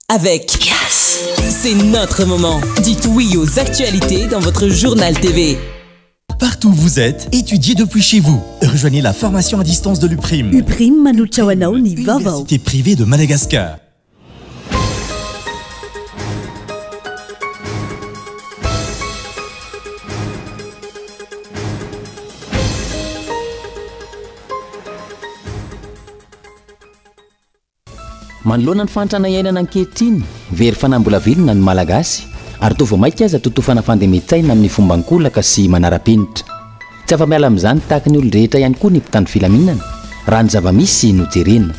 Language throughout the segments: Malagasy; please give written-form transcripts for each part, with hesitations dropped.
avec Yes. C'est notre moment. Dites oui aux actualités dans votre journal TV. Partout où vous êtes, étudiez depuis chez vous. Rejoignez la formation à distance de l'UPRIM. UPRIM manutrawanao ni vavao. Université privée de Madagascar. Manoloana ny fantrana iainana ankehitriny very fanambola velona ny malagasy ary toa voamaika aza totofana fandemetsaina amin'ny fombankolaka sy manara-penitra tsy afa-miala amin'izany tahaka ny olon-drehetra ihany koa ny mpitandro filaminana raha ny zava-misy nojerena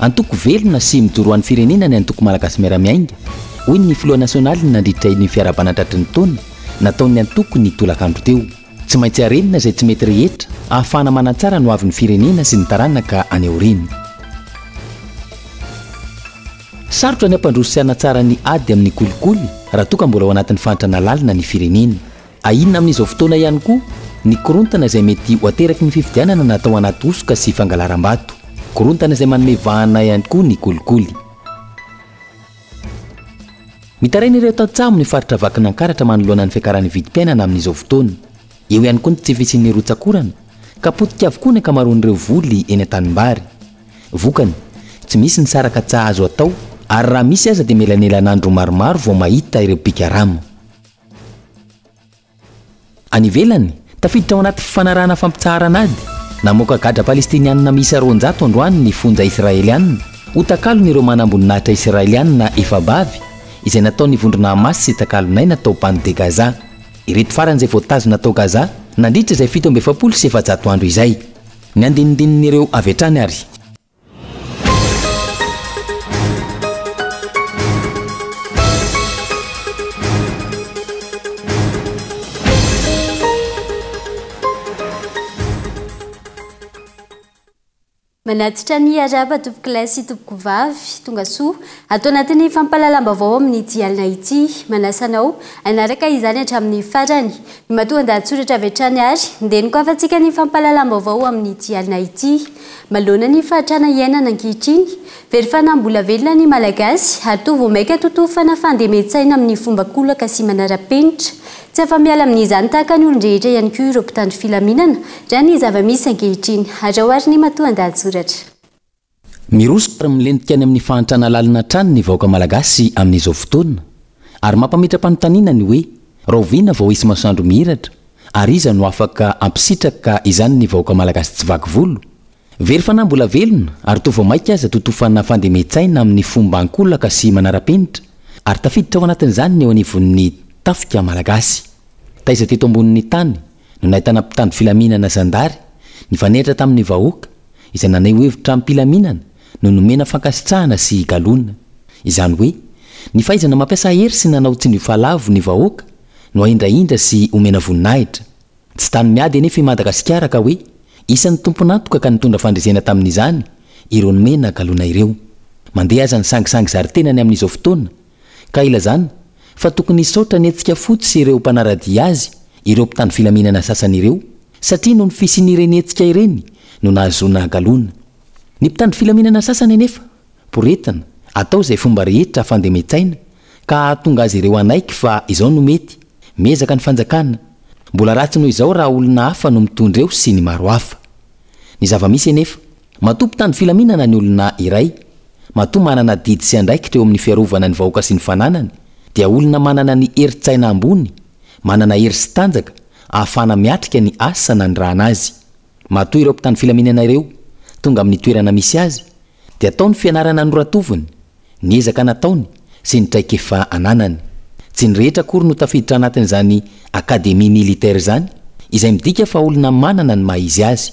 antoko velona sy mijoroan'ny firenena ny antoko malagasy miara-miainga hoy ny filoha nasionaly nandritra ny fiara-banatratry ny taona nataon'ny antoko ny tolakandro teo tsy maintsy arenina izay tsy mety rehetra ahafahana manatsara no avy ny firenena sy ny taranaka any aoriana sarotra ny ampandroso sy hanatsara ny ady amin'ny kolikoly raha toa ka mbola ao anatin'ny fantrana lalina ny firenena ahina amin'izao fotoana ihany koa ny korontana izay mety ho ateraky ny fifidianana natao anaty osoka sy fangalaram-bato korontana izay manome vahana ihany koa ny kolikoly mitaraina ireo tantsamo ny faritra vakinankaratra manoloana ny fiakaran'ny vidim-piainana amin'izao fotoana eo ihany koa ny tsy fisin'ny rotsakorana kapotika avokoa ny akamaroan'ireo voly eny an-tanimbary vokany tsy misy ny saraka tsaha azo atao ary raha misy aza dia melanelan'andro maromaro vao mahita ireo pikarama any ivelany tafiditra ao anaty fifanarahana fampitsaharan'ady namoaka gadra palestinianina miisa 200 androany ny fonja israelianina ho takalony ireo manamboninahitra israelianina efa bavy izay nataony vondrona Hamas sy takalonay natao bande de Gaza ireto faran'izay voatazona natao Gaza nandritra izay 770 sy 700 andro izay ny andinindin'ireo avy hatrany ary manatitra ny araba tompoko kilasy tompoko vavy tonga soa atao anatin'ny fampalalambavao amin'ny dialina ity manasanao anaraka izany hatramin'ny farany ny matoa ndatsoratra avy hatrany ary ndeniko afa-tsika ny fampalalambavao amin'ny dialina ity malona ny fahatrana iainana ankehitriny very fanambola velona ny malagasy ary toa voamaika totofana fandemetsaina amin'ny fomba kolaka sy manara-penitra tsy afa-miala amin'izany tahaka ny olon-drehetra ihany koa ireo mpitandro filaminana raha ny zava-misy ankehitriny adrao ary ny matoa ndatsoratra mirosoka ary milentika any amin'ny fahantrana lalina trany ny vahoaka malagasy amin'izao fotoana ary mampametra-panontaniana ny hoe raoviana vao isy masoandro mihiratra ary iza no afaka ampisitraka izany ny vahoaka malagasy tsy vaky volo very fanambola velona ary toa voamaika aza totofana fandemetsaina amin'ny fomba ankolaka sy manara-penitra ary tafiditra ao anatin'izany ny eo anivon'ny tafika malagasy taiza teto ambonin'ny tany no nahitana mpitandro filaminana zandary ny vaneratra tamin'ny vahoaka izay nanay hevitra ampilaminana no nomena fankasitrahana sy galona izany hoe ny fahaizana mampiasa hery sy nanao tsy ny falavo ny vahoaka no ahindrahindra sy omena voninahitra tsy tany miady anefa i Madagasikara ka hoe isan'ny tomponatoka ka nitondra fandresena tamin'izany ireo nomena galona ireo mandeha aza ny sangisangy zarytenany amin'izao fotoana ka ilazany fa tokony isaotra ny etsika fotsy ireo mpanaradia azy ireo mpitandro filaminana sasany ireo satria no ny fisin'ireny etsika ireny no nahazoana galona ny mpitandro filaminana sasany anefa poretana atao izay fomba rehetra fandemetsaina ka tonga azy ireo anaiky fa izao no mety mezaka ny fanjakana mbola ratsy noho izao raha olona hafa no mitondra eo sy ny maro hafa ny zava-misy anefa matoa mpitandro filaminana ny olona iray matoa manana didy sy andraikitra eo amin'ny fiarovana ny vahoaka sy ny fananany dia olona manana ny heritsaina ambony manana hery sy tanjaka ahafana miatrika ny asana ny rahanazy matoa ireo mpitandro filaminana ireo tonga amin'ny toerana misy azy dia ataony fianarana noratoviny ny ezaka nataony sy ny traika efa ananany tsy ny rehetra kory no tafiditra anatin'izany akademia militaire zany izay midika fa olona manana ny mahizy azy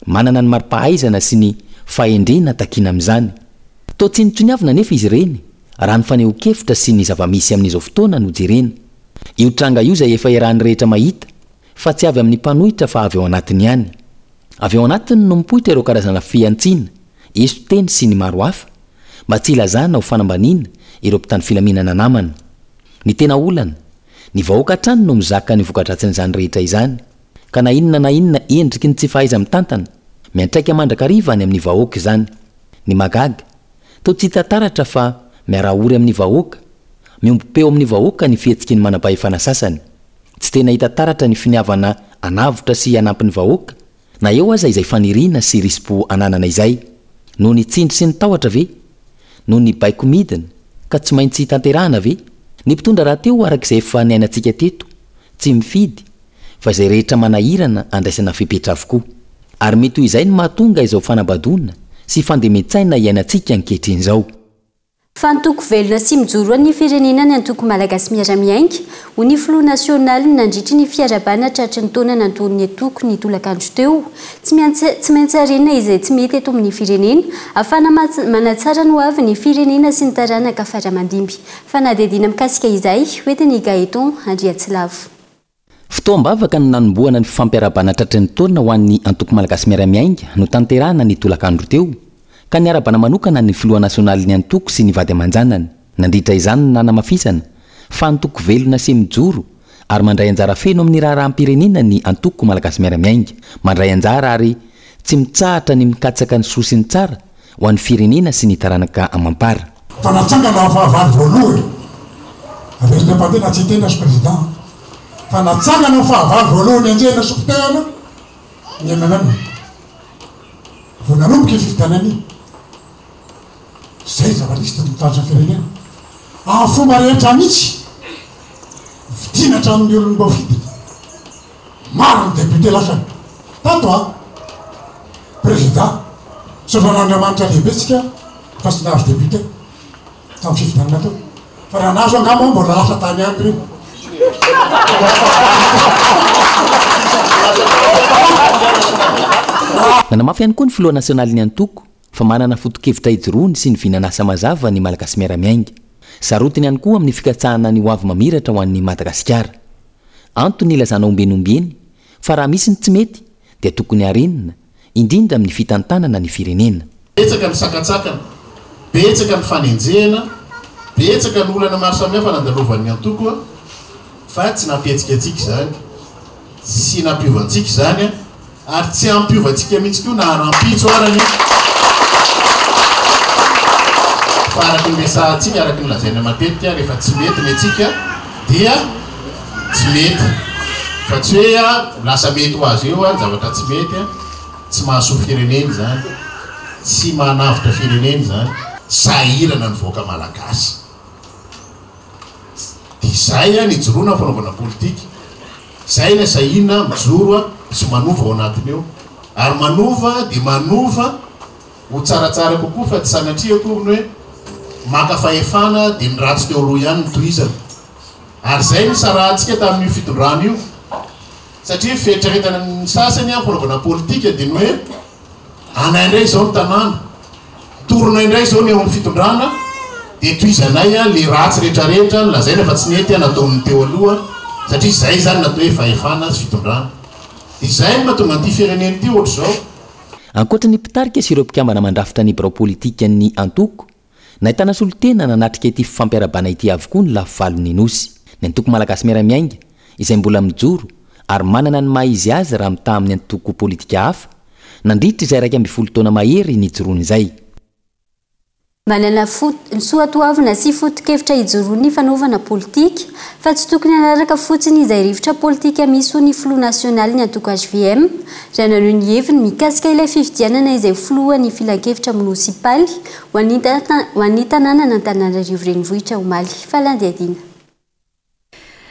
manana ny maripahaizana sy ny fahendrena takina amin'izany toa tsy nitsoniavina nefa izy ireny raha ny faneho-kevitra sy ny zava-misy amin'izao fotoana no jerena io tranga io izay efa iarahan'ny rehetra mahita fa tsy avy amin'ny mpanohitra fa avy ao anatiny ihany avy ao anatiny no mipoitra ireo karazana fiantsiana esoteny sy ny maro hafa mba tsy ilazana ho fanambaniana ireo mpitandro filaminana namana ny tena olana ny vahoaka hatrany no mizaka ny vokatratsin'izany rehetra izany ka na inona endriky ny tsy fahaiza mitantana miantraika mandrakariva any amin'ny vahoaka izany ny magaga to tsy tantaratra fa miaraory amin'ny vahoaka miombopeo amin'ny vahoaka ny fihetsiky ny manam-pahefana sasany tsy tena hitantaratra ny finiavana anavotra sy anampin'ny vahoaka na eo aza izay faniriana sy rispo ananana izay no ny tsindry sy ny tahotra ve no ny baiko midina ka tsy maintsy tanterahana ve ny mpitondra raha teo arak'izay efa niainantsika teto tsy mifidy fa izay rehetra manahirana andraisana fipetra avokoa ary mety toy izay ny mahatonga izao fanambadonina sy fandemetsaina iainantsika ankehitriny izao fantoko velona sy mijoro ny firenena ny antoko malagasy miara-miainga ho ny filoha nasionaly nandritry ny fiarabana tratry ny taona nandoniny atoko ny tolakandro teo tsy maintsy arena izay tsy mety eto amin'ny firenena afana manatsara no avy ny firenena sy ny taranaka faramandimby fa nadedina mikasika izay hoetiny Gaeton Andriatsilavo fotoam-bavaka no nanomboana ny fampiarabana tratry ny taona ho an'ny antoko malagasy miara-miainga no tanterahana ny tolakandro teo ka ny arabana manokana ny filoha nasionaly ny antoko sy ny vady aman-janany nandritra izany ny nanamafisana fa antoko velona sy mijoro ary mandray anjara feno amin'ny raharaham-pirenena ny antoko malagasy miara-miainga mandray anjara ary tsy mitsahatra ny mikatsaka ny soa sy ny tsara ho an'ny firenena sy ny taranaka amampara fa natsangana fahavalo voalohany averina mpandena tsy tena sy président fa natsangana fahavalo voalohany anjena sokotehana ny MMM vo nanomboka fivitanany zay zava-nisy mitandra firenena fomba rehetra mihitsy vidinatra amin'ny olony mba vidiny maro ny député lafany tato président sotran'Andriamanitra lehibetsika fa sy nahazo député tamin'ny fivitanana teo fa raha nazo angamba mbola lasa tany any reny nanamafy ihany koa ny filoha nasionaly ny antoko fa manana fotokevitra ijoroany sy ny vinanasa mazava ny malagasy miara-miainga sarotiny ihany koa amin'ny fikatsahana ny hoavy mamiratra ho an'ny Madagasikara antony ilazana ombenombeny fa raha misy ny tsy mety dia tokony harenina indrindra amin'ny fitantanana ny firenena betsaka ny sakatsakana betsaka ny fanenjehana betsaka ny olana maro samihafa nandalovan'ny antoko fa tsy nampihetsika atsika zany sy nampiovantsika zany ary tsy ampiovatsika mihitsy koa na arampitso arany fa araky ny resahantsika araky ny lazaina matetika rehefa tsy mety ny atsika dia tsy mety fa tsy hoe lasa mety ho azy eo zavatra tsy mety tsy mahasoa fireneny zany tsy manavitra fireneny zany sahirana ny voaka malagasy dia zay nijoroana fanaovana politika zay na sahina mijoro sy manova ao anatiny eo ary manova dia manova ho tsaratsara kokoa fa tsy sanatriako ny hoe maka fahefana dia ny ratsy teo aloha ihany ny toizana ary zay nisarahantsika tamin'io fitondrana io satria fieritreretana ny sasany fanaovana politika dia ny hoe anaindray zao ny tanàna torona indray zao ny eo amin'ny fitondrana dia toizanay le ratsy rehetrarehetra lazaina fa tsy nety nataon'ny teo aloha satria zay zany natao hoe fahefana sy fitondrana izay mahatonga an'ity fireneny ity ohatra zao ankoatra ny mpitarika sy ireo mpikambana mandrafitra ny birao politika ny antoko nahitana solotena nanatrika ity fifampiarabana ity avokoa ny lafivalony nosy ny antoko malagasy miara-miainga izay mbola mijoro ary manana ny maha-izy azy raha mita amin'ny antoko politika hafa nandritra izay 12 taona mahery nijoroany izay manana soatoavina sy foto-kevitra ijoroany fanaovana politika fa tsy tokony hanaraka fotsiny izay rivotra politika misy ho ny filoha nasionaly ny antoko HVM raha nanao ny heviny mikasika ilay fifidianana izay filohan'ny filan-kevitra munisipaly ho an'ny tanàna n'Antananarivo renivohitra omaly falandiadina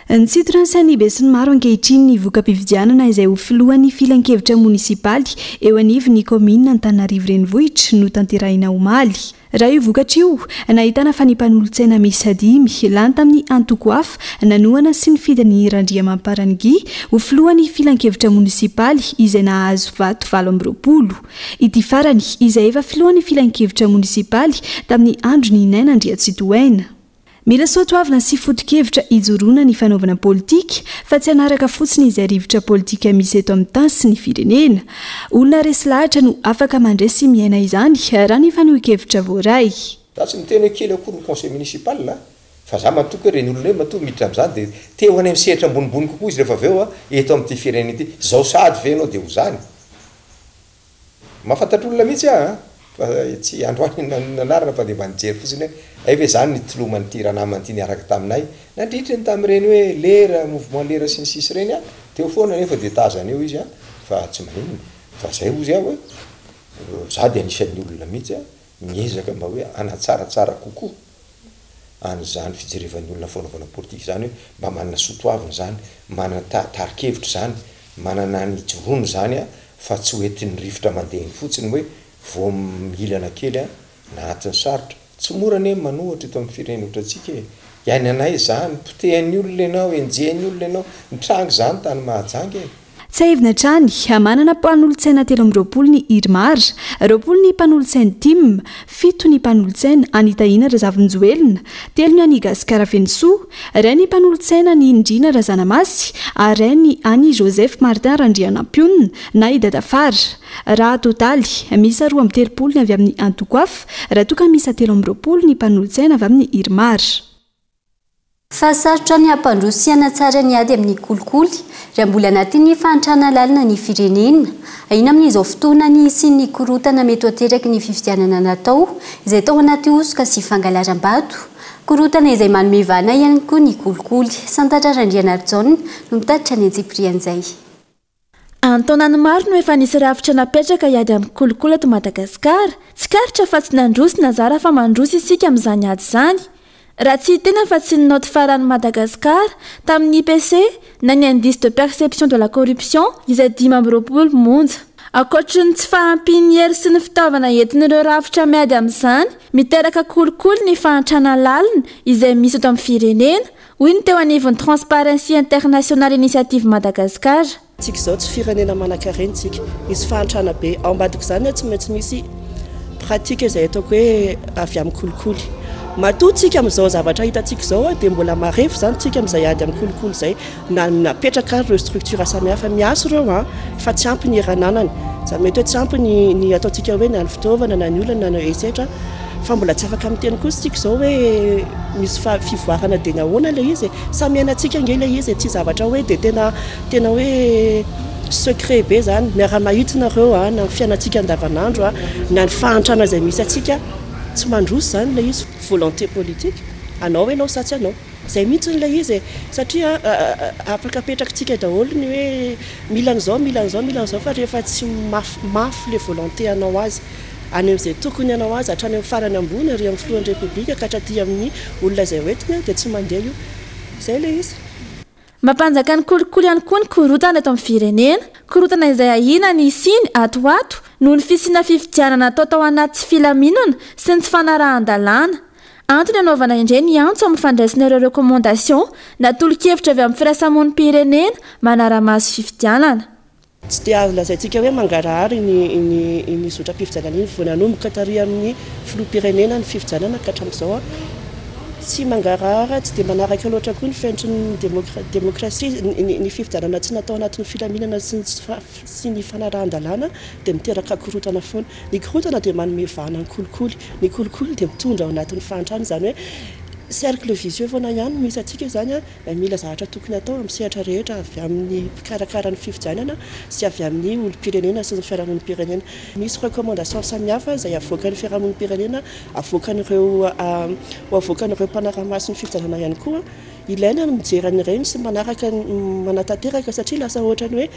ny sitransany be sy ny maro ankehitriny ny voka-pifidianana izay ho filohan'ny filan-kevitra munisipaly eo anivon'ny komina Antananarivo renivohitra no tanterahina omaly raha io vokatra io nahitana fanimpanolo-tsaina misy 5 lany tamin'ny antoko hafa nanoana sy ny fidin'ny Randriamamparangy ho filohan'ny filan-kevitra munisipaly izay nahazo vato 20 ity farany izay efa filohan'ny filan-kevitra munisipaly tamin'ny andro ny 9 Andriatsitoaina mila soatoavina sy foto-kevitra ijoroana ny fanaovana politika fa tsy hanaraka fotsiny izay rivotra politika misy eto amin'ny tany sy ny firenena olona resy lahatra no afaka mandray sy miaina izany raha ny fanohi-kevitra voaray tsy miteny kely akory ny conseil municipal fa za matoky reny olona matoky miditra amin'izany dia te ho any amin'ny sehatra ambonimbony kokoa izy rehefa avy eo eto amin'ity firenena ity zao sady ve anao dia ho zany mahafantatra olona mihitsy tsy androanynanarana fa de mba nijery fotsiny hoe ve zany nitolomanyty ranamanyty niaraka taminay nandritrany tam'ireny hoe lera mouvement lera sy ny sisy reny a teo foana nefa de tazany eo izy a fa tsy maninona fa zay ozy aho hoe za de anisan'ny olona mihitsy a miezaka mba hoe anatsaratsara kokoa anyzany fijerevan'ny olona fanaovana politika zany hoe mba manana sotoaviny zany manana tarikevitra zany manana ny jorono zany a fa tsy hoetiny rivotra mandehany fotsiny hoe vo milana kely a nahatin'ny sarotra tsy morany hoe manohatra eto amin'ny firenena ohatra atsika iainy anay zany potehan'ny olona ianao enjehan'ny olona ianao nitrangy zany tany mahajangy e tsy aivina trany manana mpanolotsaina 3 ny irmar 20 ny mpanolotsainy tim 7 ny mpanolotsaina anitahina razavinjoelina 3 ny anigasikara vensoa 2 ny mpanolotsaina ny indrina razanamasy ary 2 ny ani joseph martin randrianampionna na idadafara raha totaly misy 2 ny avy amin'ny antokoaf raha toka misy 3 ny mpanolotsaina avy amin'ny irmar fa sarotra ny ampandrosiana tsara ny ady amin'ny kolikoly raha mbola anatin'ny fahantrana lalina ny firenena ahina amin'izao fotoana ny sy ny korotana mety ateraky ny fifidianana natao izay tao anaty osoka sy fangalaram-bato korotana izay manome vana ihany koa ny kolikoly santatra Randrianarjon no mitatitra ny antsiprian'izay antonany maro no efa nisy rafitra napetraka iady amin'ny kolikoly eto Madagasikara tsy karitra fa tsy nandrosy nazara fa mandrosy isika amin'izany ady izany raha tsy tena fa tsy ninoty farany Madagasikara tamin'ny IPC na ny indice de perception de la corruption izay 5 monja akoatra ny tsy fahampian'ny hery sy ny fitaovana entin'ireo rafitra miady amin'izany miteraka kolikoly ny fahantrana lalina izay misy eto amin'ny firenena hoy ny teo anivon'ny Transparency International Initiative Madagasikara tsika izao tsy firenena manankarentsika misy fahantrana be ao ambadika izany tsy maintsy misy pratika izay ataoko hoe avy amin'ny kolikoly matotsika amin'izao zavatra hitantsika izao dia mbola marefo zany tsika amin'izay ady amin'ny kolikoly izay na napetraka ireo structure samihafa miaso ireo fa tsy ampy ny erananany za mety hoe tsy ampy ny ataontsika hoe na ny fitaovana na ny olana na esetra fa mbola tsy afaka miteny kosa tsika izao hoe misy fivoarana dia nahoana ilay izy samy hainantsika nge ilay izy tsy zavatra hoe dia tena hoe secret be zany miara-mahitinareo na fiainantsika andavanandro na ny fahantrana izay misy atsika tsy mandrosy zany ilay izy volonté politique anao ianao satsy anao zay mihitsy n'ilay izy satria afaka apetrakantsika daholo ny hoe milan'izao fa rehefa tsy mafy le volonté anao azy any amin'izay tokony anao azy hatrany amin'ny farany ambony ary amin'ny filohan'ny repoblika ka hatraty amin'ny olona izay hoentina dia tsy mandeha io zay ilay izy mampanjaka ny kolikoly ihany koa ny korotana eto amin'ny firenena korotana izay ahina ny siny atoato noho ny fisiana fifidianana atao tao anaty tsy filaminana sy ny tsy fanarahan-dalàna antony anaovana indray ny antso amin'ny fandraisana ireo rekomandasion natolo-kevitra avy amin'ny firasamon'ny pirenena manara-maso fifidianana tsy dia azo lazaintsika hoe mangarahary ny zotra-pifidianana iny voananomboka tary amin'ny filoha-pirenena ny fifidianana ka hatramin'izao tsy mangarahara tsy dia manaraka loatra koa ny fiaintrany demokrasia ny fifidianana tsy natao anatin'ny filaminana sy ny fanarahan-dalàna dia miteraka korotana foana ny korotana dia manome vana ny kolikoly ny kolikoly dia mitondra ao anatin'ny fahantrana zany hoe cercle vicieux foana ihany misy atsika zany mila zavatra tokony atao amin'ny sehatra rehetra avy amin'ny mpikarakara ny fifidianana sy avy amin'ny olom-pirenena sy ny fiarahamon'ny pirenena misy recommandation samihafa izay avoakan'ny fiarahamon'ny pirenena avoakan'ireo mpanara-maso ny fifidianana ihany koa ilaina mijeran'ireny sy manaraka manatanteraka satria lasa ohatrany hoe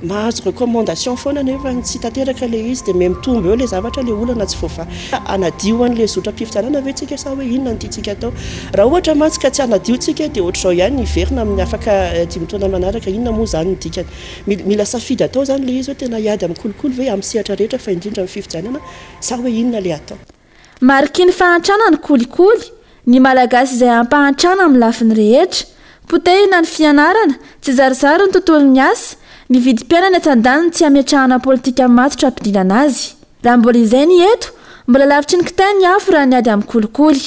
mahazo recommandation foana nefa tsy tanteraka le izy dia mitombo eo le zavatra le olana tsy voava anadio an'le zotra-pifidianana ve tsika sa hoe inona ny tiantsika atao raha ohatra mantsika tsy anadio tsika dia ohatr'izao ihany niverina amin'ny afaka 5 taona manaraka inona moa zany ny dikany mila safidy atao zany le izy hoe tena hiady amin'ny kolikoly ve amin'ny sehatra rehetra fa indrindra amin'ny fifidianana sa hoe inona le atao mariky ny fahantrana ny kolikoly ny malagasy izay ampahantrana amin'ny lafiny rehetra potehina ny fianarana tsy zarizary ny tontolony asa ny vidim-piainana atsan-daniny tsy ametrahana politika matotra ampidinana azy raha mbola izay ny eto mbola lavitry ny kitany afo raha ny ady amin'ny kolikoly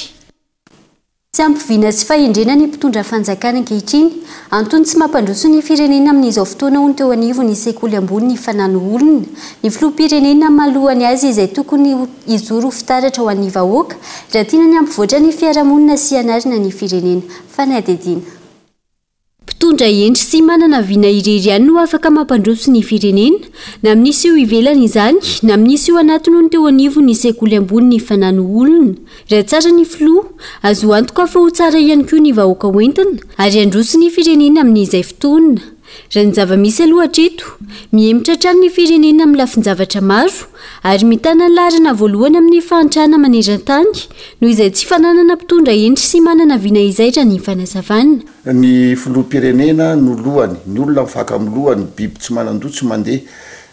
tsy ampiviana sy fahendrena ny mpitondra fanjakana ankehitriny antony tsy mampandroso ny firenena amin'izao fotoana ho ny teo anivo ny sekoly ambony ny fanano olona ny filoha-pirenena malohany azy izay tokony hijoro fitaratra ho an'ny vahoaka raha tiana ny ampivoatra ny fiarahamonina sy anarina ny firenena fanadidina mpitondra endry sy manana vina irery ihany no afaka mampandroso ny firenena na amin'isy io ivelana izany na amin'isy io anatiny ny teo anivo ny sekoly ambony ny fanano olona raha tsara ny filoha azo antoka fa ho tsara ihany koa ny vahoaka hoentina ary androso ny firenena amin'izay fotoana raha ny zava-misy aloha hatreto mihemitra trano ny firenena amin'ny lafin-javatra maro ary mitana ny larana voalohany amin'ny fahantrana maneran-tany noho izay tsy fananana mpitondra endry sy manana vina izay raha ny fanazavana ny filoham-pirenena no lohany ny olona mifaka amin'ny lohany biby tsy manandoha tsy mandeha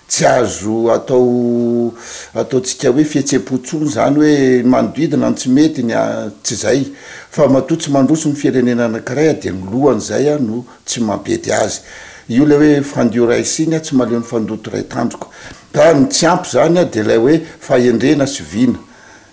tsy azo ataotsika hoe fihetsepotsony zany hoe manodidina ny tsy mety ny tsy zay fa matoa tsy mandroso ny firenena anankiray dia ny lohany zay no tsy mampety azy io le hoe fandio ray siny tsy maleo ny fandoto ray tandroko ka ny tsy ampy zany dia ilay hoe fahendrena sy vina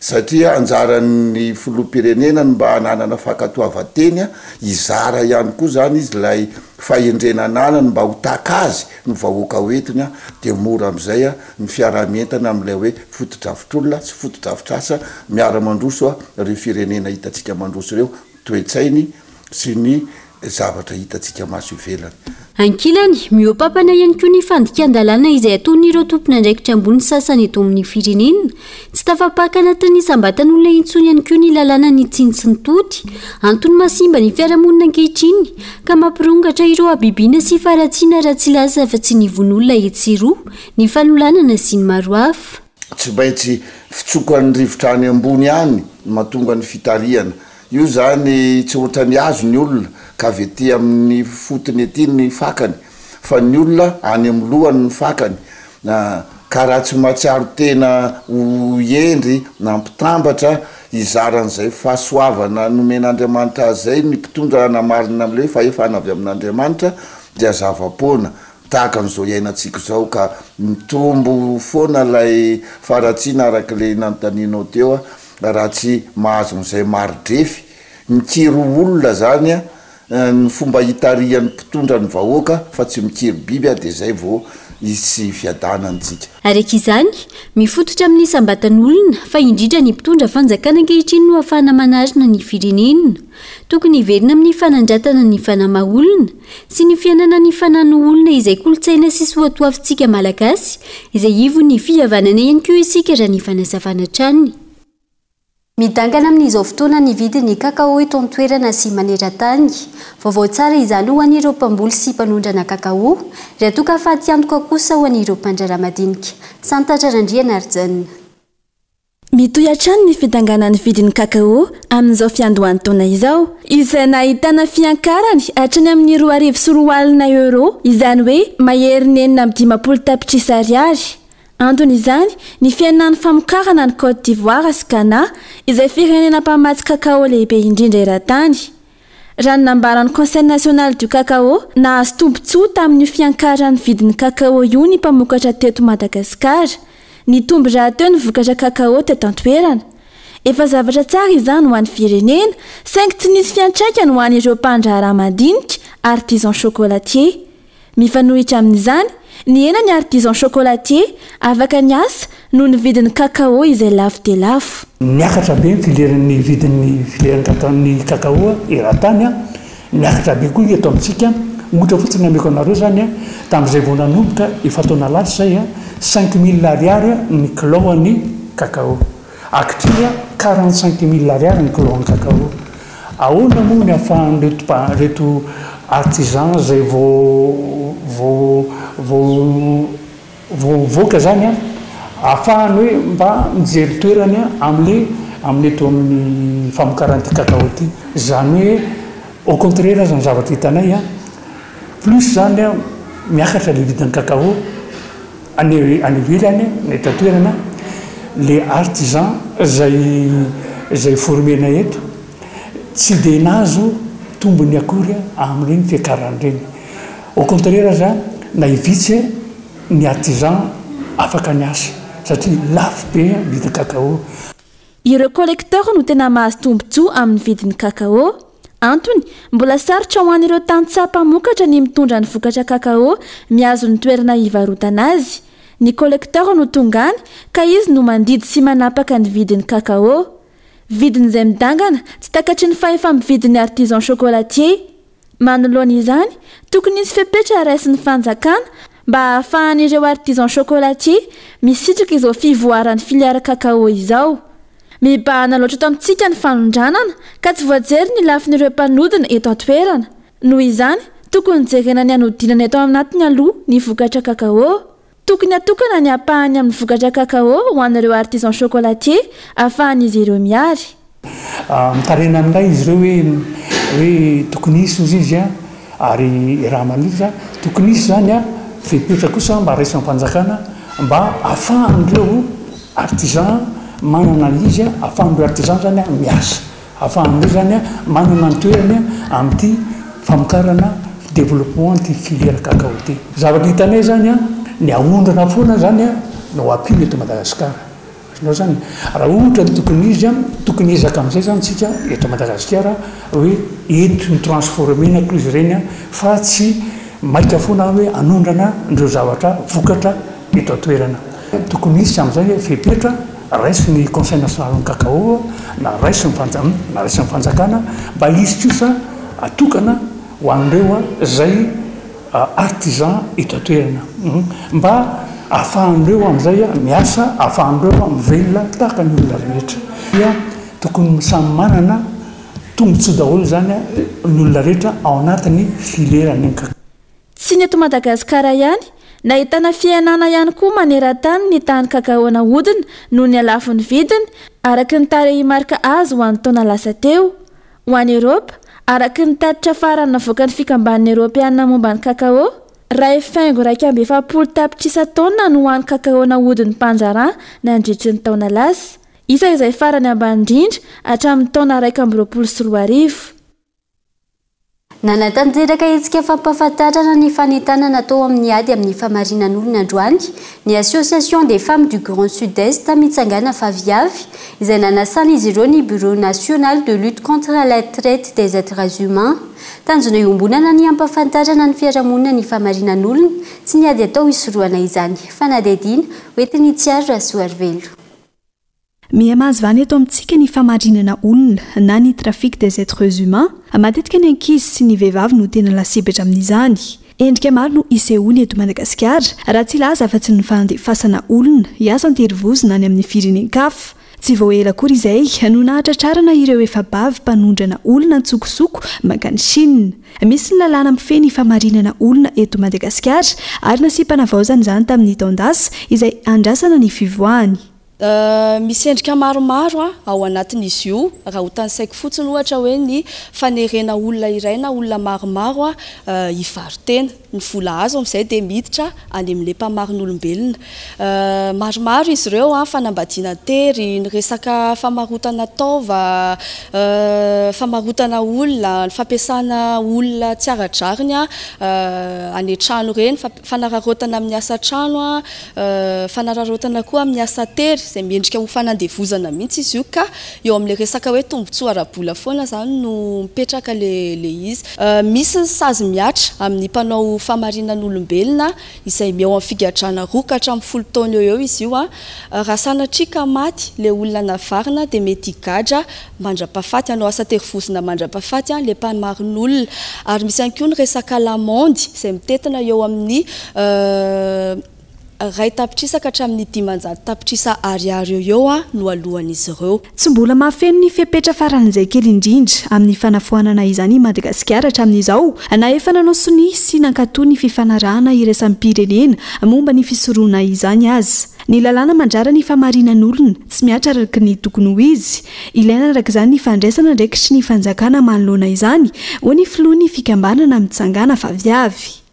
satria anjaran'ny filoham-pirenena ny mba hananana fakatoavateny izara ihany koa zany izy lay fahendrena ananany mba ho taka azy ny vahoaka hoentiny dia mora am'izay ny fiarah-mientana amin'ilay hoe fotodrafitr'olona sy fotodrafitrasa miara-mandroso reo firenena hitatsika mandroso ireo toetsainy sy ny zavatra hitatsika maso ivelany ankilany miopapana ihany koa ny fandikan-dalàna izay ataon'ireo tompona andraikitra ambony sasany eto amin'ny firenena tsy tafapaka anatin'ny sambatan'olona intsony ihany koa ny lalàna ny tsiny sy ny tody antony masimba ny fiarahamonina ankehitriny ka mampirongatra ireo abibiana sy faratsiana raha tsy laza fa tsy ny von'olona etsiroa ny fanolanana sy ny maro hafa tsy maintsy fitsokan'ny rivotra any ambony ihany mahatonga ny fitariana io zany tsy ohatra ny azo ny olona ka vety amin'ny fotony ety ny fakany fa ny olona any amin'ny lohany ny fakany ka raha tsy mahatsiaro tena ho endry na mpitambatra izaran'izay fahasoavana nomen'Andriamanitra azay ny mpitondra namarina am'le fa efa ana avy amin'Andriamanitra dia zava-poana tahaka n'izao iainantsika zao ka mitombo foana lay faratsiana arak'le nantaninao teo raha tsy mahazo n'izay marodrefy mikiro olona zany ny fomba hitarian'ny mpitondra ny vahoaka fa tsy mikiro biby dia zay vao isy fiadanantsika araka izany mifototra amin'ny sambatan'olona fa indrindra ny mpitondra fanjakana ankehitriny no ahafahana manarina ny firenena tokony hiverina amin'ny fanandratana ny fanamaha olona sy ny fiainana ny fanano olona izay kolotsaina sy soatoavintsika malagasy izay ivo ny fihavanana ihany koa isika raha ny fanazavana trany midangana amin'izao fotoana ny vidiny kakao eto an-toerana sy maneran-tany vaovao tsara izany ho an'ireo mpamboly sy mpanondrana kakao raha toa ka faty antoka kosa ho an'ireo mpandrara madinika santatra randriana arjanina mitoy hatrany ny fidanganany vidiny kakao amin'izao fiandohan'ny taona izao izay nahitana fiankarany hatrany amin'ny 2,4 euro izany hoe maherin'ny 450 tapitrisa ariary antony izany ny fiainan'ny famokarana ny Côte d'Ivoire sy Ghana izay firenena mpamatsy kakao lehibe indrindra eran-tany raha ny nambaran'ny Conseil national du cacao nahazo tombotsoa tamin'ny fiankaran'ny vidiny kakao io ny mpamokatra teto Madagasikara ny tombo raha teo ny vokatra kakao teto an-toerana efa zavatra tsara izany ho an'ny firenena saingy tsy nisy fiantraikany ho an'ireo mpandraharaha madinika artisan chocolatier mifanohitra amin'izany ny ena ny artisan chocolatier afaka ny asa noho ny vidiny kakao izay lafo dia lafo niakatra be fileran'ny vidin'ny fileran'ny kakao eran-tany niakatra be koa eto amintsika ohatra fotsiny ameko anareo zany tamin'izay vao nanomboka efa taona lasy zay 5 000 ariary ny kiloany kakao akitria 45 000 ariary ny kiloany kakao ahoana moa ny ahafahan'reto artisan zay voaka zany ahafahany hoe mba mijery toerany amin'ny eto amin'ny famokaran'ity kakao ity zany hoe au contraire zany zavatra hitanay plus zany miakatra le vidin'ny kakao any ivelany eto toerana le artisan zay formena eto tsy dia nazo tombony akory amin'ireny fiakaran'ireny au contraire zany na hivitsy ny artisan afaka ny asa satria lafo be vidin'ny kakao ireo collecteur no tena mahazo tombotsoa amin'ny vidin'ny kakao antony mbola sarotra ho an'ireo tantsaha-mpamokatra ny mitondra ny vokatra kakao miazo ny toerana hivarotana azy ny collecteur no tonga any ka izy no mandidy sy manapaka ny vidin'ny kakao vidin'izay midangana tsy takatry ny fahefa mividin'ny artisan chocolatier manoloana izany tokony izy fepetra raisy ny fanjakana mba hahafahan'ireo artisan chocolatier misitraka izao fivoaran'ny filiara kakao izao. Mibahana loatra tamintsika ny fanondranana ka tsy voajery ny lafin'ireo mpanodina eto an-toerana. Noho izany tokony jerena ny anodinana eto aminatiny aloha ny vokatra kakao. Tokony atokana ny ampahany amin'ny vokatra kakao ho an'ireo artisan chocolatier ahafahan'izy ireo miary. Mitarena aminay izy ireo hoe tokony isy ozy izy ary raha maniry tokony isy zany fepetra kosa mba raisin'ny fanjakana mba ahafahan'ireo artisan manana izy ahafahan'ireo artisan zany miasa ahafahan'ireo zany manana ny toerany amin'ity famokarana développement ty filière kakao ty. Zavatra hitanay zany ny aondrana foana zany no apiny eto Madagasikara. Nao zany raha ohatra tokony izy tokony ezaka amin'izay zany tsika eto Madagasikara hoe ento ny transformena ko izy ireny fa tsy maika foana hoe anondrana ndreo zavatra vokatra eto atoerana. Tokony izy amin'izay fepetra raisy ny conseil national ny kakao na raisy ny fanjakana mba izy kosa atokana ho an'ireo zay artisan eto atoerana mba ahafahan'ireo amin'izay miasa ahafahan'ireo mivelona tahaka ny olona rehetra. Ia tokony samy manana tombontsoa daholo zany ny olona rehetra ao anatin'ny filerany kakao. Tsy ny eto Madagasikara ihany nahitana fianana ihany koa maneran-tany ny tany kakao nahodina noho ny alafon'ny vidiny araka ny tarehimarika azy ho an'ny taona lasa teo. Ho an'ny Eropa araka ny tatitra farany navoaka ny fikambanana Eropeana momba ny kakao ray faingo 2.7 tapitrisa taona no ho an'ny kakao nahodiny mpanjara nandritry ny taona lasa. Isa izay farany ambany indrindra hatramin'ny taona 2024. Nanatanteraka itsika fampahafantarana ny fanitana natao amin'ny ady amin'ny famarinan'olona androany ny Association des femmes du Grand Sud-Est mitsangana faviavy izay nanasana izy ireo ny Bureau national de lutte contre la traite des êtres humains. Tanjona iombonana ny ampahafantarana ny fiarahamonina ny famarinan'olona tsy ny ady atao isoroana izany. Fanadedina hoetiny tsiaro Rasoarvelo. Miamazy vany eto amintsika ny famarinana olona na ny trafic des êtres humains matetika ny ankizy sy ny vehivavy no tena lasebatra amin'izany. Endrika maro no isehoany eto Madagasikara raha tsy laza afa-tsy ny fandefasana olona hiasa an-terivozina ny amin'ny firenen-kafa. Tsy voaela akory izay no nahatratrarana ireo efa bavy mpanondrana olona ntsokosoko mankany Chine. Misy ny lalàna mifeny famarinana olona eto Madagasikara ary nasipanavaozana izany tamin'ny taondasa izay andrasana ny fivoahany. Misy endrika maromaro ao anatin'izy io raha ho tany saiko fotsiny ohatra hoe ny fanerena olona iray na olona maromaro hivarotena ny vola azo amin'izay dia miditra any amin'ilay mpamarin'olombelona. Maromaro izy ireo fanambadiana tery, ny resaka famarotana taova, famarotana olona, ny fampiasana olona tsy ara-drariny any an-trano ireny, fanararotana amin'ny asa trano, fanararotana koa amin'ny asa tery izay miendrika ho fanandevozana mihitsy izy io ka eo amin'ilay resaka hoe tombontsoa ara-bola foana zany no mipetraka le izy. Misy ny sazy miatra amin'ny mpanao famarinan'olombelona izay meo amin'ny figadrana 2 ka hatramin'ny 10 taona eo izy io raha sanatria ka maty le olona navarina dia mety higadra mandra-pahafaty hanao asa terivozina mandra-pahafaty le mpamarin'olona. Ary misy ihany koa ny resaka lamondy izay mitetina eo amin'ny ray tapitrisa ka hatramin'ny 500 tapitrisa ariary eo no alohan'izy ireo. Tsy mbola mahafeno ny fepetra faran'izay kely indrindra amin'ny fanafoanana izany Madagasikara hatramin'izao na efa nanao soni sy nankatoa ny fifanarahana iraisany pirenena momba ny fisoroana izany azy. Ny lalàna mandrara ny famarinan'olona tsy miatra araka ny tokony ho izy. Ilaina araka izany ny fandraisana ndraikitry ny fanjakana manoloana izany ho ny filohan'ny fikambanana mitsangana faviavy.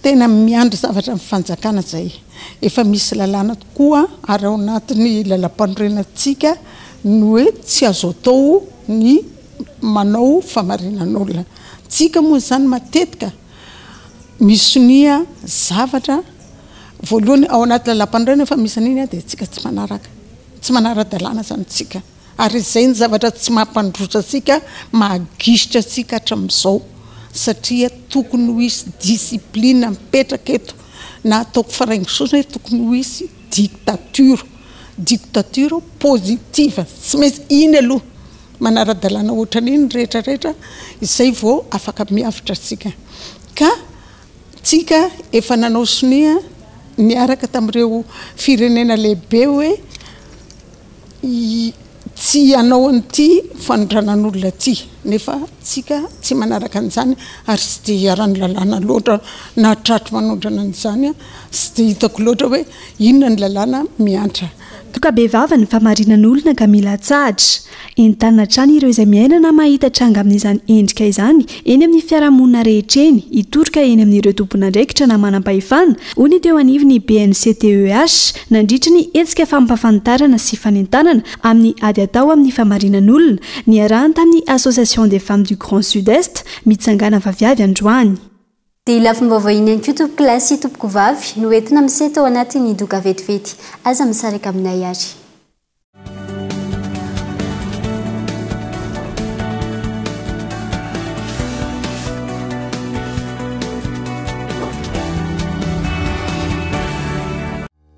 Tena miandry zavatra amin'ny fanjakana zay. Efa misy lalàna tokoa ary ao anatin'ny lalam-panorenantsika no hoe tsy azo atao ny manao famarinan'olona. Tsika moa zany matetika misonia zavatra voalohany ao anaty lalam-panorena efa misy an'iny dia tsika tsy manara-dalàna zany tsika. Ary izay ny zavatra tsy mampandrotra tsika, mahagisitra tsika hatramin'izao. Satria tokony ho isy discipline mipetraka eto na ataoko faraingo sosona hoe tokony ho isy dictature positive tsy maintsy iny aloha manaradalàna ohatran'iny rehetrarehetra izay vao afaka miavitra tsika ka tsika efa nanao sonia niaraka tamin'ireo firenena lehibe hoe tsy anao an'ity fanondranan'olona ty nefa tsika tsy manaraka an'izany ary sy dia hiarany lalàna loatra na tratro manondrana an'izany sy dia hitako loatra hoe inona ny lalàna miantra tokabevava ny famarinan'olona ka mila tsahatra entanina trany ireo izay miainana mahita tranga amin'izany endrika izany eny amin'ny fiarahamonina rehetra eny hitoroka eny amin'ireo tomponandraikitra na manam-pahefana hoy teo anivony BNCTEH nandritra ny hetsika fampafantarana sy fanentanana amin'ny ady atao amin'ny famarinan'olona ny arahany tamin'ny association des femmes du Grand Sud-Est mitsangana vaviavy androany dia lafim-baovao iny ihany koa tompoko lahy sy tompoko vavy no entina misy tao anatin'ny doka vetivety aza misaraka aminay ary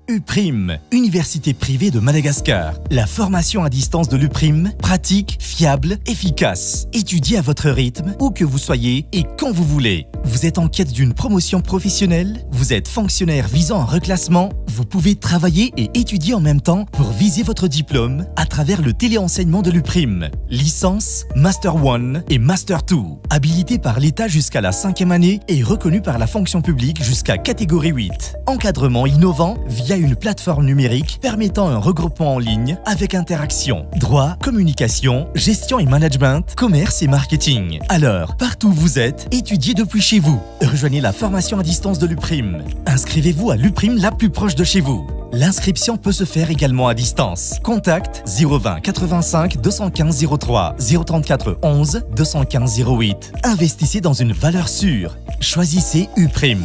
UPRIM, Université privée de Madagascar. La formation à distance de l'UPRIM, pratique, fiable, efficace. Étudiez à votre rythme, où que vous soyez et quand vous voulez. Vous êtes en quête d'une promotion professionnelle? Vous êtes fonctionnaire visant un reclassement? Vous pouvez travailler et étudier en même temps pour viser votre diplôme à travers le téléenseignement de l'UPRIM. Licence, Master 1 et Master 2. Habilité par l'État jusqu'à la 5e année et reconnu par la fonction publique jusqu'à catégorie 8. Encadrement innovant via une plateforme numérique permettant un regroupement en ligne avec interaction, droit, communication, gestion et management, commerce et marketing. Alors, partout où vous êtes, étudiez depuis chez vous. Rejoignez la formation à distance de l'UPRIM. Inscrivez-vous à l'UPRIM la plus proche de chez vous. L'inscription peut se faire également à distance. Contact 020 85 215 03 034 11 215 08. Investissez dans une valeur sûre. Choisissez UPRIM.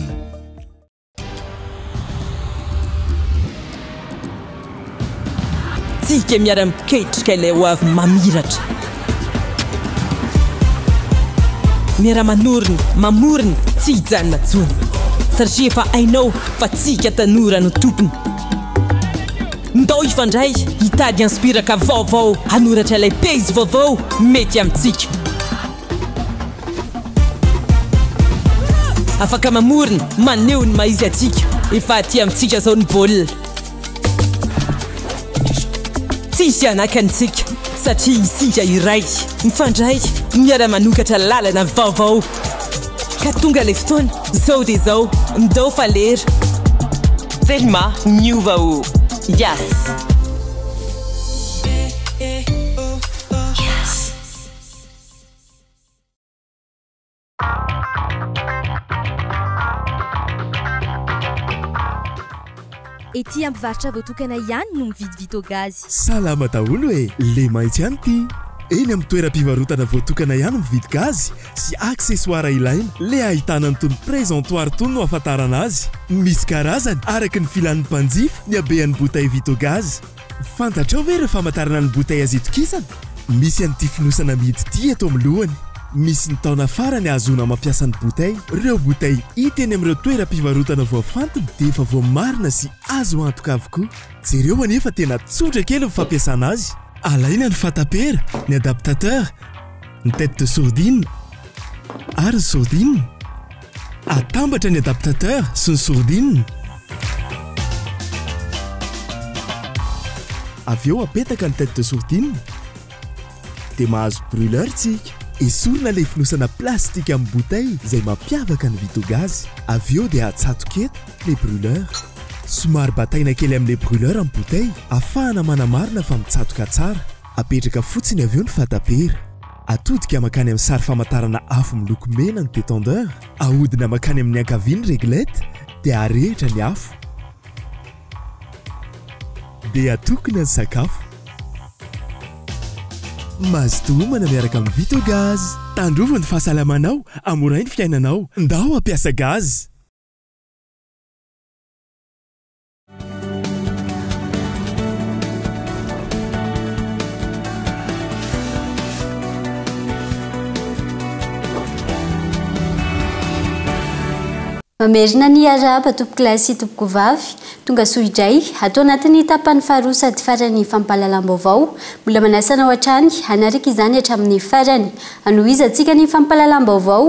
Tsika miara-miketrika ilay ho avy mamiratra miara-manorina mamorina tsy hijanona tsony satria efa hainao fa tsika tanora no tompony ndao ifandray hitady inspiraka vaovao hanoratra ilay pejy vaovao mety amintsika afaka mamorina maneho ny maizy atsika efa aty amintsika zao ny baolina tsisy anakantsika satria isika iray mifandray miara-manokatra lalana vaovao ka tonga le fotoana zao dia zao ndao falera Thelma miova o yes ety ampivarotra voatokana ihany no mividy vito gazy salama daholo e le maitsy ihany ty eny amin'ny toeram-pivarotana voatokana ihany mividy gazy sy aksessoara ilaina le ahitana nytony présentoir tony no ahafantarana azy misy karazany araka ny filan'ny mpanjifa ny habean'ny botay vito gazy fantatrao ve ireo famantarana ny botay azy itokisana misy an'ity finosana mihidy ty eto amin'ny lohany misy ny taona farany ahazoana mampiasa ny botay ireo botay hita eny amin'ireo toeram-pivarotana voafantony dia efa voamarina sy azo antoka avokoa jereo anefa tena tsotra kely ny fampiasana azy alaina ny fatapera ny adaptateur ny tête de sourdine ary ny sourdine atambatra ny adaptateur sy ny sourdine avy eo apetaka ny tête de sourdine dia mahazo brûleur tsika esorina ilay finosana plastika amin'ny botay izay mampiavaka ny vito gazy avy eo dia atsatoketo les brûleur somary bataina kely amin'ilay brûleur amin'ny botay ahafahana manamarina fa mitsatoka tsara apetraka fotsiny avy eo ny fatapera atodika makany amin'ny sary famantarana afo miloko mena ny détendeur ahodina makany amin'ny ankaviany reglette dia arehitra ny afo dia atokona ny sakafo mazotomana miaraka amin'ny vito gazy tandrovo ny fahasalamanao amoray ny fiainanao ndao ampiasa gazy mamerina ny araba tompoko lahy sy tompoko vavy tonga soa idray atao anatin'ny tapany faharoa sady farany fampahalalam-baovao mbola manasana ao hatrany hanaraka izany hatramin'ny farany anohizantsika ny fampahalalam-baovao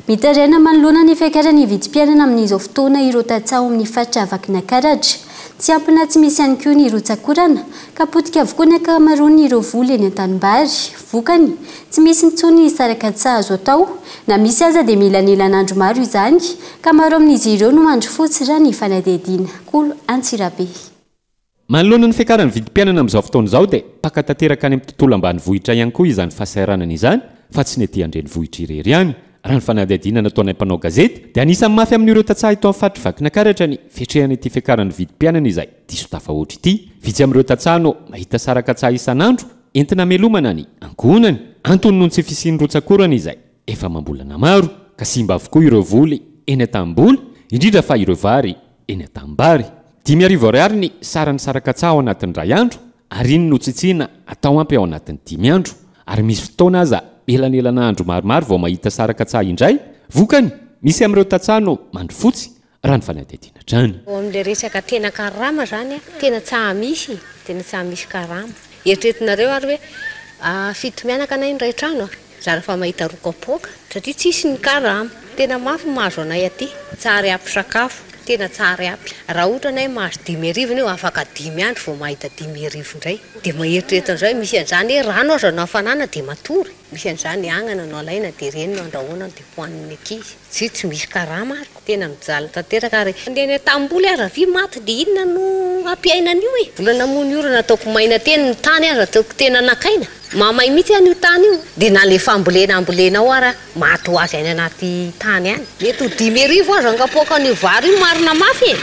mitaraina manoloana ny fiakarany vidim-pianana amin'izao fotoana ireo tantsaho amin'ny faritra vakina karatra tsy ampina tsy misy ihany koa ny rotsakorana ka potika avokoa ny akamaroany ireo voly eny an-tanimbary vokany tsy misy nitsony saraka tsaha azo atao na misy aza dia mila nelan'andro maro izany ka maro amin'izy ireo no mandro fotsy raha ny fanadihadiana kolo Antsirabe. Manoloana ny fiakarany vidim-pianana amin'izao fotoana izao dia pakatanteraka any amin'ny tontolo ambanivohitra ihany koa izany fahasahiranana izany fa tsy ny etỳ andrenivohitra irery ihany. Raha ny fanadihadiana nataonay mpanao gazety dia anisany mafy amin'ireo tantsaha ito amin'ny faritra vakina karatra ny fiatrehany ity fiakarany vidim-pianana izay diso tafahoatra ity. Vitsy amin'ireo tantsaha no mahita saraka tsaha isan'andro entina melomana ny ankonany antony noho tsy fisiany rotsakorana izay efa mambolana maro ka simba avokoa ireo voly eny an-tamboly indrindra fa ireo vary eny an-tambary. 5,000 ariary ny sarany saraka tsaha ao anatin'ny ray andro ary iny no tsitsiana atao ampy ao anatin'ny 5 andro ary misy fotoana aza elanelana andro maromaro vao mahita saraka tsaha indray vokany misy amin'ireo tantsaha no mandro fotsy raha ny fanadihadiana trany. Amin'ilay resaka tena karama zany tena tsaha misy karama eritreretinareo ary hoe fito mianaka anay indray trano zara fa mahita rokapoka satria tsisy ny karama tena mafy mahazo anay aty tsara apy sakafo tena tsara apy raha ohatra anay mahazo 5,000 io afaka 5 andro vao mahita 5,000 indray dia maheritreretin'izay misy an'izany hoe rano azo anao hafanana dia matory misy an'izany agnana no alaina dia reny no andrahoana dia poaniny ankizy tsy misy karama ary tena mijaly tanteraka ary ndeny tamboly aza vy maty dia inona no ampiainana io volana mony orana ataoko maina teny ny tany aza ataoko tena nakaina mamay mitsy an'io tany io dia na le fambolena ao ary maty ho azy any anaty tany any mety ho 5,000 aza angapoaka ny vary io marina mafy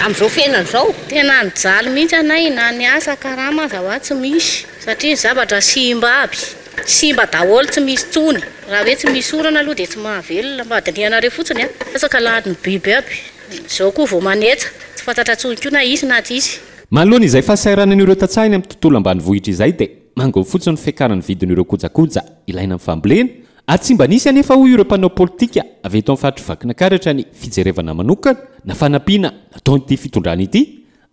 amin'izao fiainana izao tena nijaly mihitsy anay na ny asa karama aza hoa tsy misy satria zavatra simba daholo tsy misy tsony raha hoe tsy misy orana aloha dia tsy mahavelona madinianareo fotsiny asaka lahady ny biby aby izao koa vao manetsa tsy fantatra tsony koa na isy na tsy isy. Manoloana izay fahasahiranan'ireo tantsaha eny amin'ny tontolo ambanivohitra izay dia mango fotsiny fiakarany vidin'ireo kojakoja ilaina amin'ny fambolena ary tsy mba nisy anefa hoy ireo mpanao politika avy eto amin'ny faritra vakina karatra ny fijerevana manokana na fanampiana nataon'ity fitondrana ity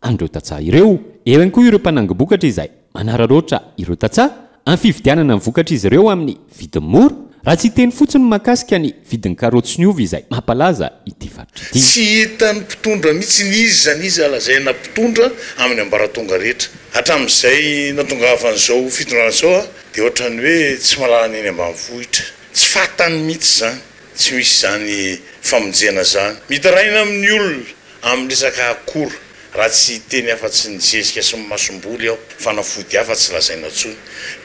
an'ireo tantsaha ireo. Eo ihany koa ireo mpanangom-bokatra izay manararoatra ireo tantsaha amin'ny fividianana ny vokatra izy ireo amin'ny vidiny mora raha tsy teny fotsiny mahakasika ny vidin'ny karoty sy ny ovy izay mampalaza ity faritra ity. Tsy hita ny mpitondra mihitsy ny izy zany izy alazaina mpitondra amin'ny ambaratonga rehetra hatramin'izay natongavan'izao fitondrana izao dia ohatrany hoe tsy mahalala eny ambanivohitra tsy fatany mihitsy zany tsy misy zany famonjena zany mitaraina amin'ny olona amin'ny resaka akora raha tsy teny afa-tsy nijezika sy masomboly aho fanafody hafa tsy lazaina intsony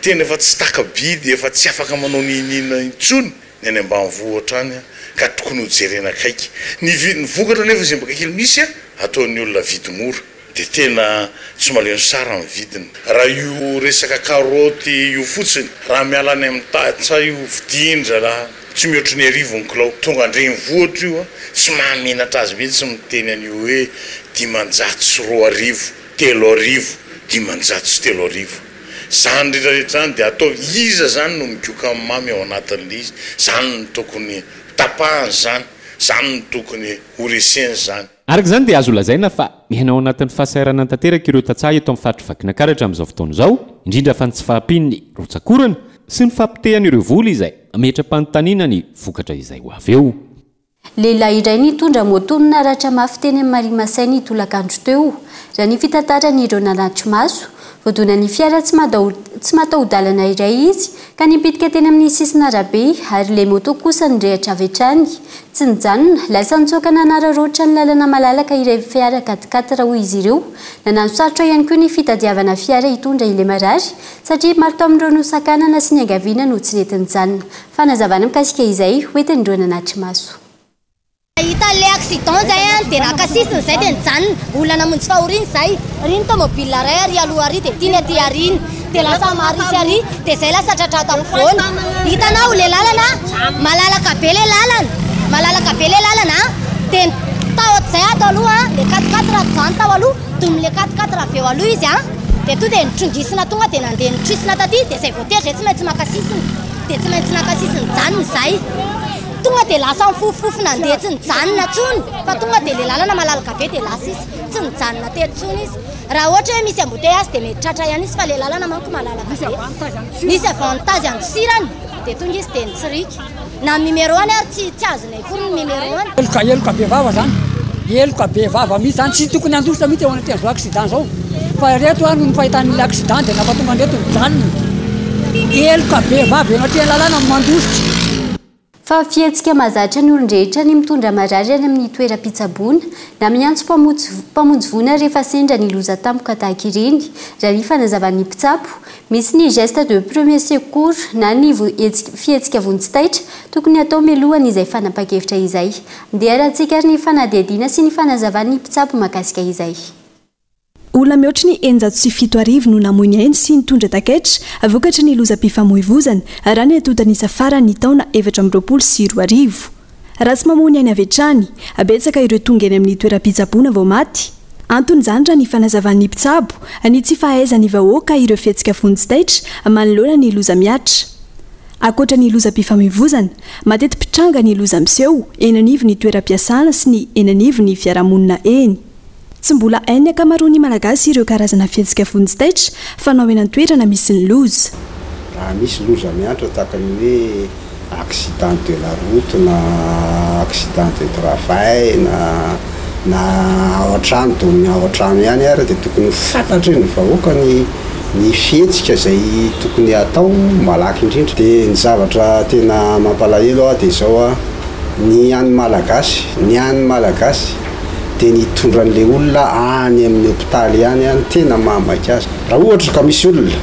tena efa tsy takabidy efa tsy afaka manao ninina intsony ny any ambanivohitra any ka tokony hojerena akaiky ny vokatra nefa izay mboka kely misy ataon'ny olona vidy mora dia tena tsy maleno sara ny vidiny. Raha io resaka karoty io fotsiny raha miala any amin'ny tatsa io vidindra raha tsy mihoatra ny 1,000 kilao tonga andrenivohitra io tsy mahamenatra azy mihitsy miteny an'io hoe 500 sy 2,000 3,000 500 sy 3,000 zany rehetrarehetra zany dia atao iza zany no mikoka mamy ao anatin'le izy zany no tokony tapahany zany no tokony horeseny zany. Araka izany dia azo lazaina fa miaina ao anatin'ny fahasahiranana tanteraka ireo tantsaha eto amin'ny faritra vakina karatra amin'izao fotoana izao indrindra fa tsy fahampiany rotsakorana sy ny fampitehan'ireo voly izay ametram-panontaniana ny vokatra izay ho avy eo. Lehilahy iray nitondra motonina ratra mafy teny amin'ny Marimasay tolakandro teo raha ny fitantarany ireo nanatry maso voadona ny fiara tsy mataho-dalana iray izy ka nipitika teny amin'ny sisin'arabe ary ilay moto kosa nirehatra avy hatrany tsy nijanona lasa nitsoaka nanararoatra ny lalana malalaka iray fiara 4x4 hoy izy ireo nanano sarotra ihany koa ny fitadiavana fiara hitondra ilay marary satria maro tao amin'ireo nosakanana sy ny angaviana no tsy nety nijanona. Fanazavana mikasika izay hoentin'ireo nanatry maso. Hita le accident zay dia nakasisiny zay dia nijanona olona namonjy fahoriana zay riny tomobile ray ary aloha ary dia tiany aty ariny dia lasa maharisy ary dia zay lasa tratra tampovoany hitanao le lalana malalaka be le lalana dia taotra zay ato aloha le 4x4 zany tao aloha domy le 4x4 avy eo aloha izy dia to dia nitrongisina tonga dia nandeha nitrisina taty dia zay voatery zay tsy maintsy makasisiny dia tsy maintsy nakasisiny janony zay tonga dia lasa mifofofo nandeha tsy nijanona tsony fa tonga dia le lalana malalaka be dia lasa izy tsy nijanona teto tsony izy raha ohatra hoe misy embouteillage dia mety tratra ihany izy fa le lalana manko malalaka be misy avantage antsirany dia tonga izy dia nitsirika na numéro 1 ary tsy azonay koa ny numéro 1 eloka be vava zany eloka be vava misy zany tsy tokony andositra mihitsy eo anatin'izao accident zao fa reto a no nifahitan'le accident dia nafa tonga ndeto mijanona eloka be vava anatin'ny lalana mandositra fa fihetsika mahazatra ny olon-drehetra ny mitondra marary any amin'ny toeram-pitsaboana na miantso mpamonjy voana rehefa sendra ny loza tampoka tahaka ireny raha ny fanazavan'ny mpitsapo misy ny geste de premier secours na ny fihetsika vonjitaitra tokony atao mialohany izay fanapa-kevitra izay dia arahantsika ary ny fanadihadiana sy ny fanazavan'ny mpitsapo mahakasika izay olona mihoatra ny 707 no namoiny ainy sy nitondra taketra avokatra ny lozam-pifamoivozana raha ny atotanisa farany taona 2024 raha tsy mamoiny ainy avetrany abetsaka ireo tonga eny amin'ny toeram-pitsaboana vao maty antony zany raha ny fanazavan'ny mpitsabo ny tsy fahaizany vahoaka ireo fihetsika vonjitaitra manoloana ny loza miatra akoatra ny lozam-pifamoivozana matety mpitranga ny loza miseho eny anivo ny toeram-piasana sy ny eny anivo ny fiarahamonina eny tsy mbola hainy akamaroany malagasy ireo karazana fihetsika vonjitaitra fanao eny an-toerana misy ny loza raha misy loza miatra tahaka ny hoe accident de la route na accident de travail na ao an-trano dominy ao an-trano ihany ary dia tokony fantatra ny vahoaka ny fihetsika izay tokony atao malaky indrindra dia ny zavatra tena mampalahelo a dia izao a ny any malagasy dia nitondra n'le olona any amin'ny hôpitaly ihany tena mahamaika azy raha ohatra ka misy olona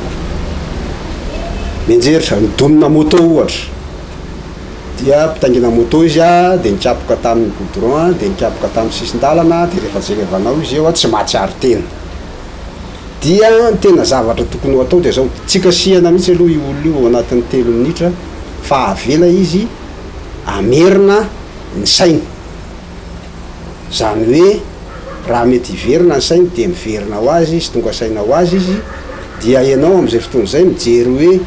mianjery midomina moto ohatra dia mpitaingina moto izy a dia nikapoka tamin'ny goudron dia nikapoka tamin'ny sisin-dalana dia rehefa jerevanao izy eo a tsy mahatsiaro tena dia tena zavatra tokony ho atao dia zao tsy kasihana mihitsy aloha io olona io ao anatin'ny 3 minitra fa avela izy amerina ny sainy zany hoe raha mety hiverina ny sainy dia miverina ho azy sy tonga saina ho azy izy dia ianao amin'izay fotoana izay mijery hoe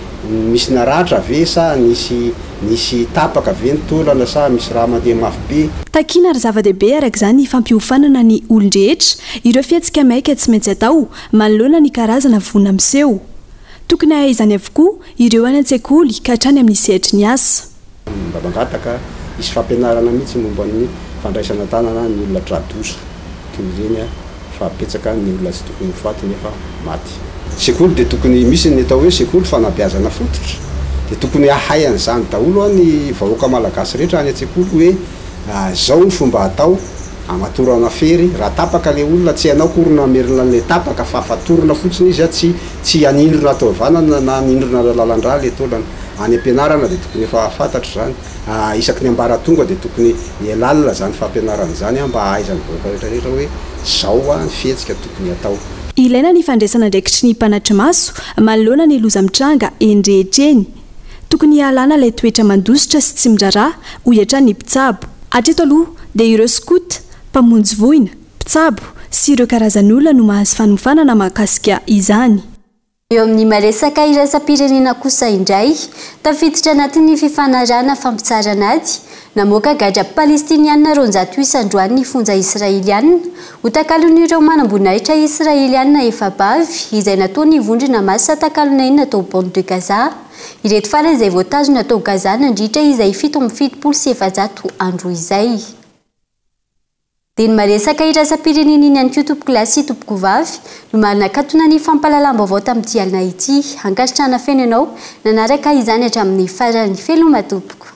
misy naratra ve sa nisy tapaka ve nitolana sa misy raha mandeha mafy be takina ary zava-dehibe araka izany fampiofanana ny olon-drehetra ireo fihetsika maika tsy maintsy atao manoloana ny karazana vona miseho tokony ahaizany avokoa ireo any an-tsekoly ka hatrany amin'ny sehitry ny asa mba mangataka isy fampianarana mihitsy momba ny fandraisana tanana ny olona tradosa toy ireny fa apetsaka ny olona tsy tokony faty nefa maty sekoly dia tokony misy ny atao hoe sekoly fanabeazana fototra dia tokony ahay an'izany daholo a ny vahoaka malagasy rehetra any an-tsekoly hoe zao ny fomba atao amatorana fery raha tapaka le olona tsy hanao korona merina le tapaka fa fatorona fotsiny izy a tsy anindrona atao vanana na anindrona lalandra le tolana any ampianarana dia tokony efa fantatra zany isaky ny ambara tonga dia tokony lalina zany fampianarana zany a mba ahaizany vahoaka rehetrarehetra hoe zao a ny fihetsika tokony atao ilaina ny fandraisana ndraikitry ny mpanatry maso manoloana ny loza mitranga endrehetreny tokony hialana ilay toetra mandositra sy tsy miraharaha hoiatra ny mpitsabo hatreto aloha dia ireo skota mpamonjy voina mpitsabo sy ireo karazan'olona no mahazo fanofanana mahakasika izany eo amin'ny maresaka iraisam-pirenena kosa indray tafiditra anatin'ny fifanarana fampitsarana ady namoaka gadra palestiniana 900 isandroany ny fonja israeliana ho takalon'ireo manamboninahitra israeliana efa bavy izay natao ny vondrona masa takalona iny natao bande de Gaza ireto farany izay voatazona natao Gaza nandritra izay 770 andro izay dia ny maresaka iraisam-pirenena iny any koa tompoko lahy sy tompoko vavy no manakatona ny fampalalam-baovao tamin'ity alina ity hankasitrana feno ianao nanaraka izany hatramin'ny farany feloma tompoko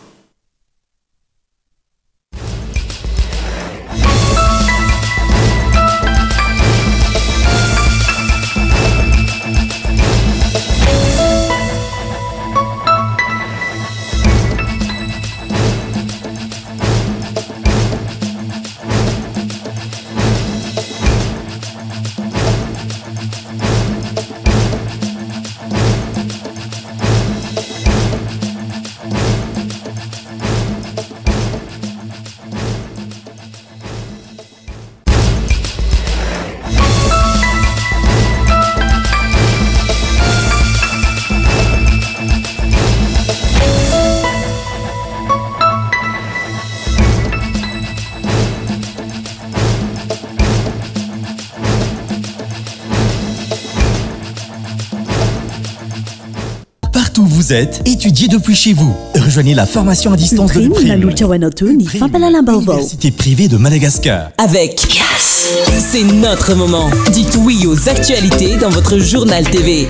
Partout où vous êtes, étudiez depuis chez vous. Rejoignez la formation à distance de l'UPRIM. Université privée de Madagascar. Avec Yes, c'est notre moment. Dites oui aux actualités dans votre journal TV.